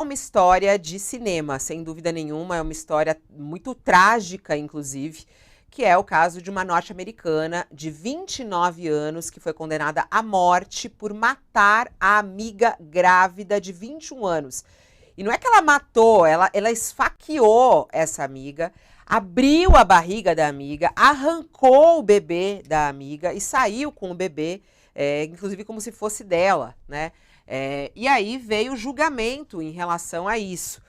Uma história de cinema, sem dúvida nenhuma, é uma história muito trágica, inclusive, que é o caso de uma norte-americana de 29 anos que foi condenada à morte por matar a amiga grávida de 21 anos. E não é que ela matou, ela esfaqueou essa amiga, abriu a barriga da amiga, arrancou o bebê da amiga e saiu com o bebê, inclusive como se fosse dela, né? E aí veio o julgamento em relação a isso.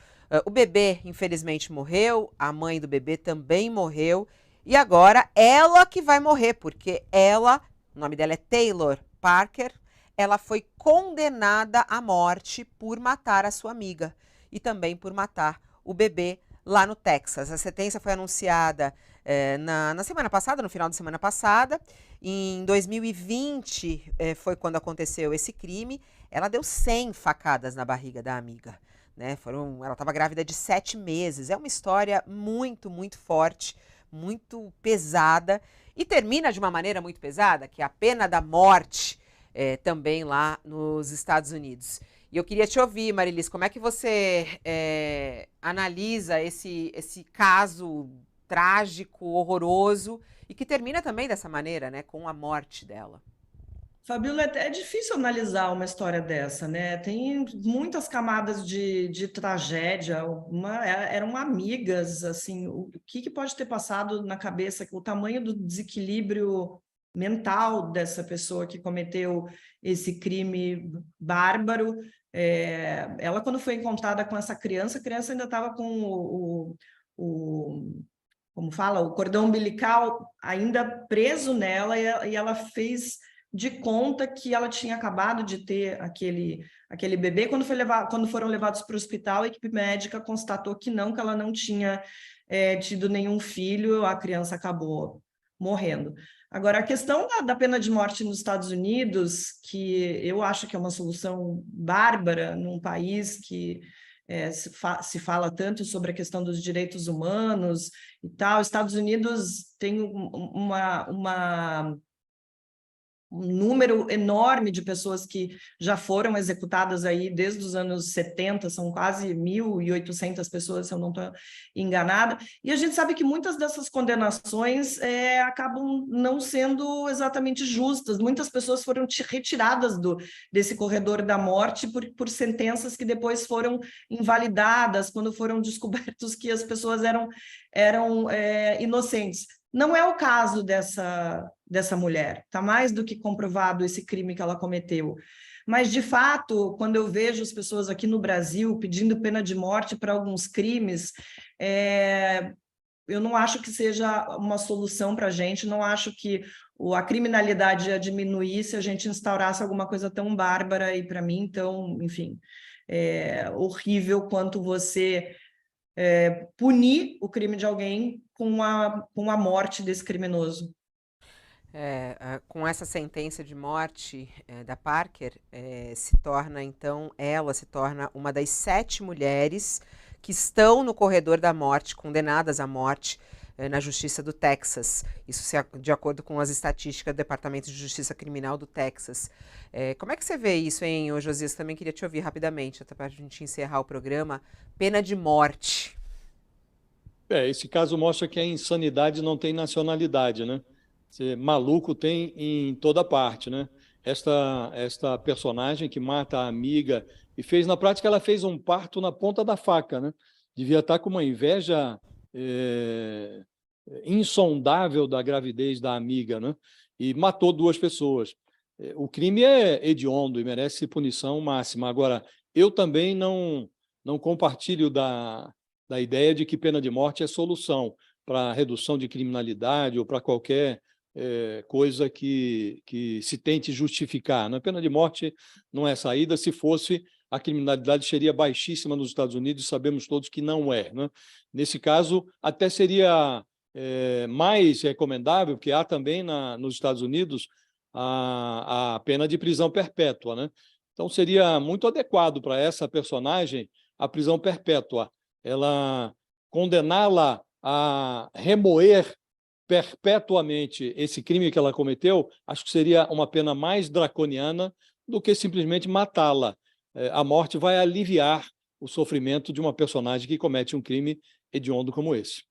O bebê, infelizmente, morreu, a mãe do bebê também morreu, e agora ela que vai morrer, porque ela, o nome dela é Taylor Parker, ela foi condenada à morte por matar a sua amiga e também por matar o bebê lá no Texas. A sentença foi anunciada na semana passada, no final da semana passada. Em 2020 foi quando aconteceu esse crime. Ela deu 100 facadas na barriga da amiga. Né? Ela estava grávida de 7 meses. É uma história muito, muito forte, muito pesada. E termina de uma maneira muito pesada, que é a pena da morte também lá nos Estados Unidos. E eu queria te ouvir, Marilis, como é que você analisa esse caso trágico, horroroso, e que termina também dessa maneira, né, com a morte dela? Fabíola, é difícil analisar uma história dessa, né? Tem muitas camadas de tragédia. Eram amigas, assim, o que pode ter passado na cabeça, o tamanho do desequilíbrio mental dessa pessoa que cometeu esse crime bárbaro. Ela, quando foi encontrada com essa criança, a criança ainda estava com como fala, o cordão umbilical ainda preso nela, e ela fez de conta que ela tinha acabado de ter aquele bebê. Quando foram levados para o hospital, a equipe médica constatou que ela não tinha tido nenhum filho, a criança acabou morrendo. Agora, a questão da pena de morte nos Estados Unidos, que eu acho que é uma solução bárbara num país que se fala tanto sobre a questão dos direitos humanos e tal. Estados Unidos tem um número enorme de pessoas que já foram executadas aí desde os anos 70, são quase 1.800 pessoas, se eu não estou enganada, e a gente sabe que muitas dessas condenações acabam não sendo exatamente justas. Muitas pessoas foram retiradas desse corredor da morte por sentenças que depois foram invalidadas, quando foram descobertos que as pessoas eram inocentes. Não é o caso dessa mulher, está mais do que comprovado esse crime que ela cometeu. Mas, de fato, quando eu vejo as pessoas aqui no Brasil pedindo pena de morte para alguns crimes, eu não acho que seja uma solução para a gente, não acho que a criminalidade ia diminuir se a gente instaurasse alguma coisa tão bárbara e, para mim, tão, enfim, horrível quanto você punir o crime de alguém com a morte desse criminoso. Com essa sentença de morte da Parker, ela se torna uma das 7 mulheres que estão no corredor da morte, condenadas à morte na Justiça do Texas. Isso de acordo com as estatísticas do Departamento de Justiça Criminal do Texas. Como é que você vê isso, hein, ô Josias? Também queria te ouvir rapidamente, até para a gente encerrar o programa. Pena de morte. Esse caso mostra que a insanidade não tem nacionalidade, né? Maluco tem em toda parte, né? Esta personagem que mata a amiga e fez, na prática, ela fez um parto na ponta da faca, né? Devia estar com uma inveja insondável da gravidez da amiga, né? E matou 2 pessoas. O crime é hediondo e merece punição máxima. Agora, eu também não compartilho da ideia de que pena de morte é solução para redução de criminalidade ou para qualquer coisa que se tente justificar. A pena de morte não é saída. Se fosse, a criminalidade seria baixíssima nos Estados Unidos, e sabemos todos que não é. Né? Nesse caso, até seria mais recomendável, porque há também nos Estados Unidos a pena de prisão perpétua. Né? Então, seria muito adequado para essa personagem a prisão perpétua. Ela condená-la a remoer perpetuamente esse crime que ela cometeu, acho que seria uma pena mais draconiana do que simplesmente matá-la. A morte vai aliviar o sofrimento de uma personagem que comete um crime hediondo como esse.